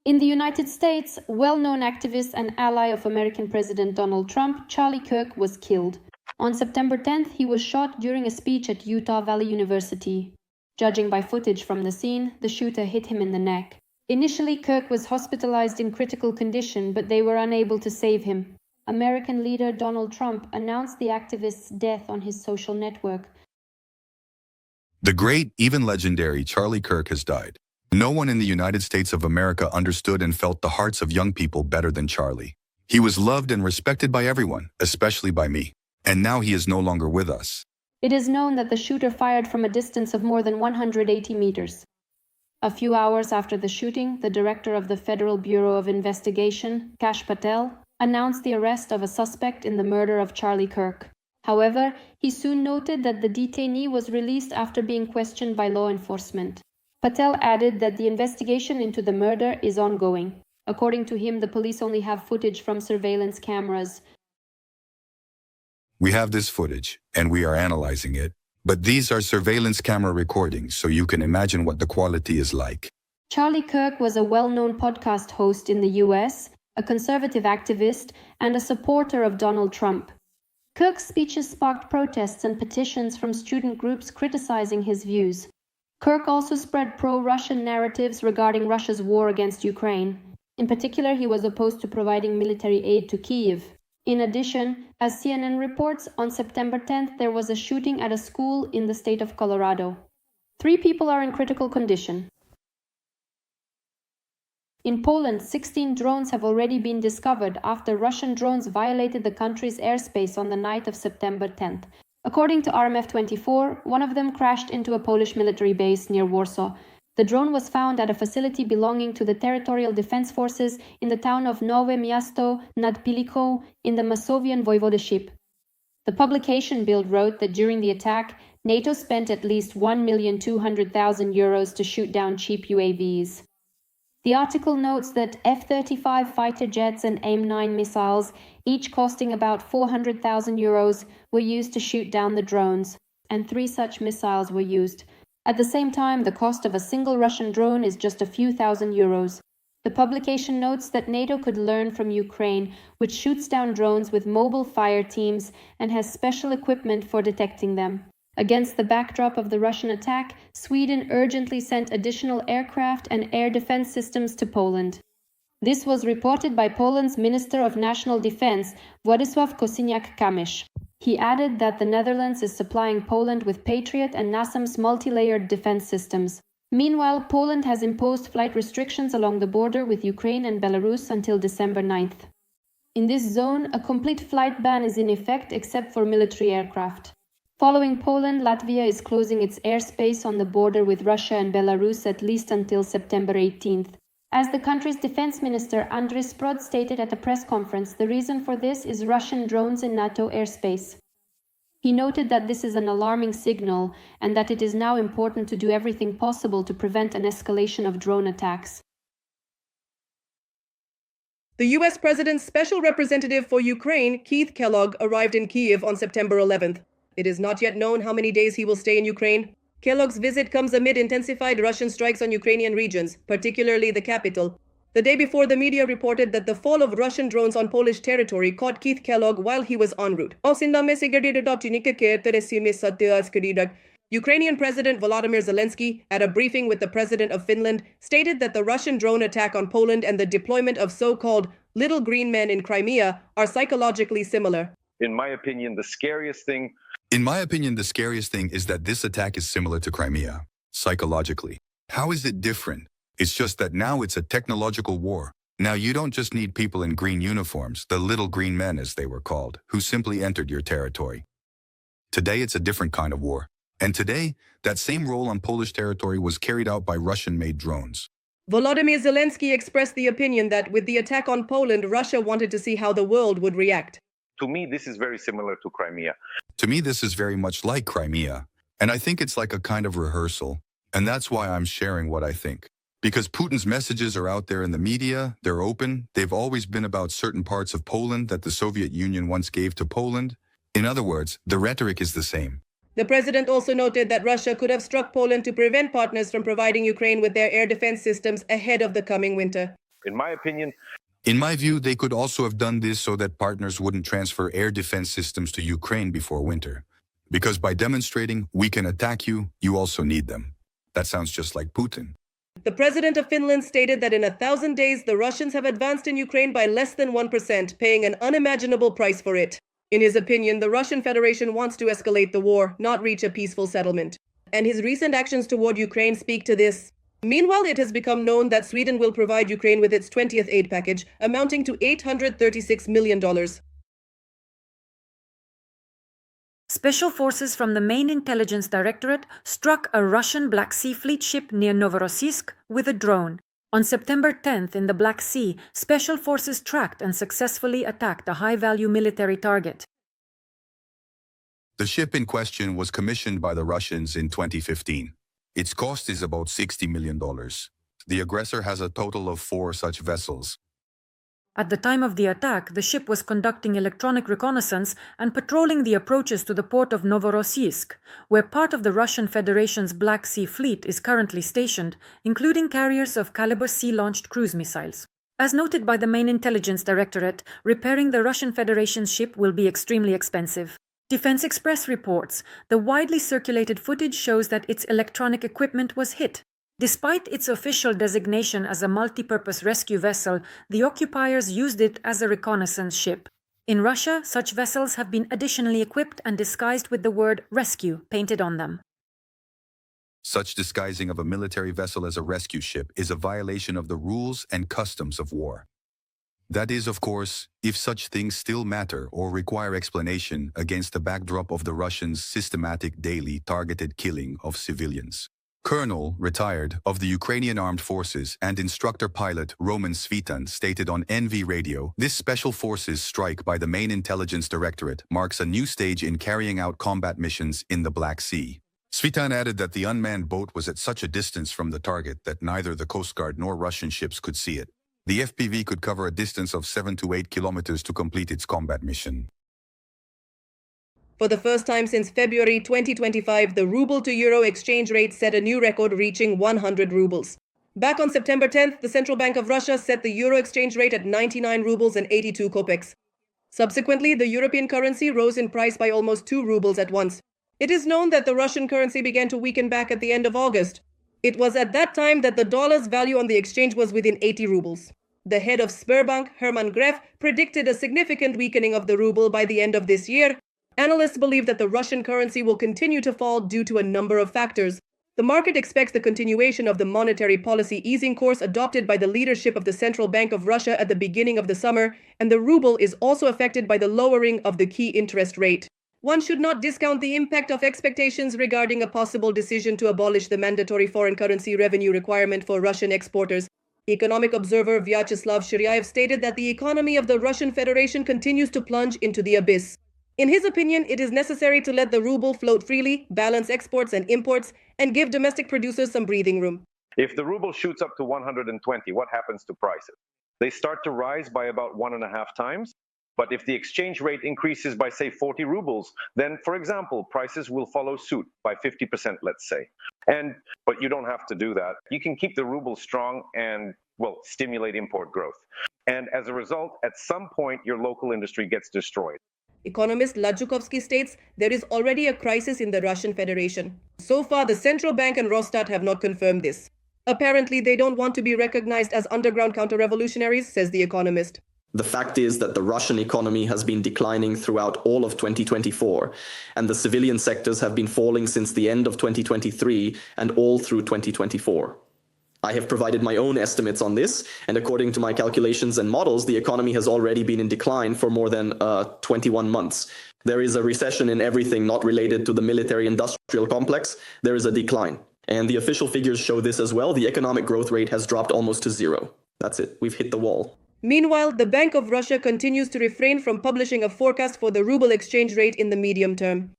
In the United States, well-known activist and ally of American President Donald Trump, Charlie Kirk, was killed. On September 10th, he was shot during a speech at Utah Valley University. Judging by footage from the scene, the shooter hit him in the neck. Initially, Kirk was hospitalized in critical condition, but they were unable to save him. American leader Donald Trump announced the activist's death on his social network. The great, even legendary Charlie Kirk has died. No one in the United States of America understood and felt the hearts of young people better than Charlie. He was loved and respected by everyone, especially by me. And now he is no longer with us. It is known that the shooter fired from a distance of more than 180 meters. A few hours after the shooting, the director of the Federal Bureau of Investigation, Kash Patel, announced the arrest of a suspect in the murder of Charlie Kirk. However, he soon noted that the detainee was released after being questioned by law enforcement. Patel added that the investigation into the murder is ongoing. According to him, the police only have footage from surveillance cameras. We have this footage, and we are analyzing it. But these are surveillance camera recordings, so you can imagine what the quality is like. Charlie Kirk was a well-known podcast host in the US, a conservative activist, and a supporter of Donald Trump. Kirk's speeches sparked protests and petitions from student groups criticizing his views. Kirk also spread pro-Russian narratives regarding Russia's war against Ukraine. In particular, he was opposed to providing military aid to Kyiv. In addition, as CNN reports, on September 10th there was a shooting at a school in the state of Colorado. 3 people are in critical condition. In Poland, 16 drones have already been discovered after Russian drones violated the country's airspace on the night of September 10th. According to RMF24, one of them crashed into a Polish military base near Warsaw. The drone was found at a facility belonging to the Territorial Defense Forces in the town of Nowe Miasto nad Piliką in the Masovian voivodeship. The publication Bild wrote that during the attack, NATO spent at least €1,200,000 to shoot down cheap UAVs. The article notes that F-35 fighter jets and AIM-9 missiles, each costing about €400,000, were used to shoot down the drones, and 3 such missiles were used. At the same time, the cost of a single Russian drone is just a few €1,000s. The publication notes that NATO could learn from Ukraine, which shoots down drones with mobile fire teams and has special equipment for detecting them. Against the backdrop of the Russian attack, Sweden urgently sent additional aircraft and air defense systems to Poland. This was reported by Poland's Minister of National Defense, Władysław Kosiniak-Kamysz. He added that the Netherlands is supplying Poland with Patriot and NASAMS multi-layered defense systems. Meanwhile, Poland has imposed flight restrictions along the border with Ukraine and Belarus until December 9th. In this zone, a complete flight ban is in effect except for military aircraft. Following Poland, Latvia is closing its airspace on the border with Russia and Belarus at least until September 18th. As the country's defense minister Andris Prod stated at a press conference, the reason for this is Russian drones in NATO airspace. He noted that this is an alarming signal and that it is now important to do everything possible to prevent an escalation of drone attacks. The U.S. President's special representative for Ukraine, Kellogg, arrived in Kyiv on September 11th. It is not yet known how many days he will stay in Ukraine. Kellogg's visit comes amid intensified Russian strikes on Ukrainian regions, particularly the capital. The day before, the media reported that the fall of Russian drones on Polish territory caught Kellogg while he was en route. Ukrainian President Volodymyr Zelensky, at a briefing with the President of Finland, stated that the Russian drone attack on Poland and the deployment of so-called little green men in Crimea are psychologically similar. In my opinion, the scariest thing is that this attack is similar to Crimea, psychologically. How is it different? It's just that now it's a technological war. Now you don't just need people in green uniforms, the little green men as they were called, who simply entered your territory. Today it's a different kind of war. And today, that same role on Polish territory was carried out by Russian-made drones. Volodymyr Zelensky expressed the opinion that with the attack on Poland, Russia wanted to see how the world would react. To me, this is very similar to Crimea. To me, this is very much like Crimea. And I think it's like a kind of rehearsal. And that's why I'm sharing what I think. Because Putin's messages are out there in the media, they're open, they've always been about certain parts of Poland that the Soviet Union once gave to Poland. In other words, the rhetoric is the same. The president also noted that Russia could have struck Poland to prevent partners from providing Ukraine with their air defense systems ahead of the coming winter. In my opinion, in my view, they could also have done this so that partners wouldn't transfer air defense systems to Ukraine before winter. Because by demonstrating we can attack you, you also need them. That sounds just like Putin. The president of Finland stated that in 1,000 days, the Russians have advanced in Ukraine by less than 1%, paying an unimaginable price for it. In his opinion, the Russian Federation wants to escalate the war, not reach a peaceful settlement. And his recent actions toward Ukraine speak to this. Meanwhile, it has become known that Sweden will provide Ukraine with its 20th aid package, amounting to $836 million. Special forces from the main intelligence directorate struck a Russian Black Sea Fleet ship near Novorossiysk with a drone. On September 10th in the Black Sea, special forces tracked and successfully attacked a high-value military target. The ship in question was commissioned by the Russians in 2015. Its cost is about $60 million. The aggressor has a total of 4 such vessels. At the time of the attack, the ship was conducting electronic reconnaissance and patrolling the approaches to the port of Novorossiysk, where part of the Russian Federation's Black Sea Fleet is currently stationed, including carriers of caliber sea-launched cruise missiles. As noted by the main intelligence directorate, repairing the Russian Federation's ship will be extremely expensive. Defense Express reports the widely circulated footage shows that its electronic equipment was hit. Despite its official designation as a multi-purpose rescue vessel, the occupiers used it as a reconnaissance ship. In Russia, such vessels have been additionally equipped and disguised with the word rescue painted on them. Such disguising of a military vessel as a rescue ship is a violation of the rules and customs of war. That is, of course, if such things still matter or require explanation against the backdrop of the Russians' systematic daily targeted killing of civilians. Colonel, retired, of the Ukrainian Armed Forces and instructor pilot Roman Svitan stated on NV Radio, this special forces strike by the main intelligence directorate marks a new stage in carrying out combat missions in the Black Sea. Svitan added that the unmanned boat was at such a distance from the target that neither the Coast Guard nor Russian ships could see it. The FPV could cover a distance of 7 to 8 kilometers to complete its combat mission. For the first time since February 2025, the ruble to euro exchange rate set a new record, reaching 100 rubles. Back on September 10th, the Central Bank of Russia set the euro exchange rate at 99 rubles and 82 kopecks. Subsequently, the European currency rose in price by almost 2 rubles at once. It is known that the Russian currency began to weaken back at the end of August. It was at that time that the dollar's value on the exchange was within 80 rubles. The head of Sberbank, Herman Gref, predicted a significant weakening of the ruble by the end of this year. Analysts believe that the Russian currency will continue to fall due to a number of factors. The market expects the continuation of the monetary policy easing course adopted by the leadership of the Central Bank of Russia at the beginning of the summer, and the ruble is also affected by the lowering of the key interest rate. One should not discount the impact of expectations regarding a possible decision to abolish the mandatory foreign currency revenue requirement for Russian exporters. Economic observer Vyacheslav Shiryaev stated that the economy of the Russian Federation continues to plunge into the abyss. In his opinion, it is necessary to let the ruble float freely, balance exports and imports, and give domestic producers some breathing room. If the ruble shoots up to 120, what happens to prices? They start to rise by about 1.5 times. But if the exchange rate increases by, say, 40 rubles, then, for example, prices will follow suit by 50%, let's say. But you don't have to do that. You can keep the ruble strong and, well, stimulate import growth. And as a result, at some point, your local industry gets destroyed. Economist Ladjukovsky states there is already a crisis in the Russian Federation. So far, the central bank and Rosstat have not confirmed this. Apparently, they don't want to be recognized as underground counter-revolutionaries, says the economist. The fact is that the Russian economy has been declining throughout all of 2024, and the civilian sectors have been falling since the end of 2023 and all through 2024. I have provided my own estimates on this, and according to my calculations and models, the economy has already been in decline for more than 21 months. There is a recession in everything not related to the military-industrial complex. There is a decline. And the official figures show this as well. The economic growth rate has dropped almost to zero. That's it. We've hit the wall. Meanwhile, the Bank of Russia continues to refrain from publishing a forecast for the ruble exchange rate in the medium term.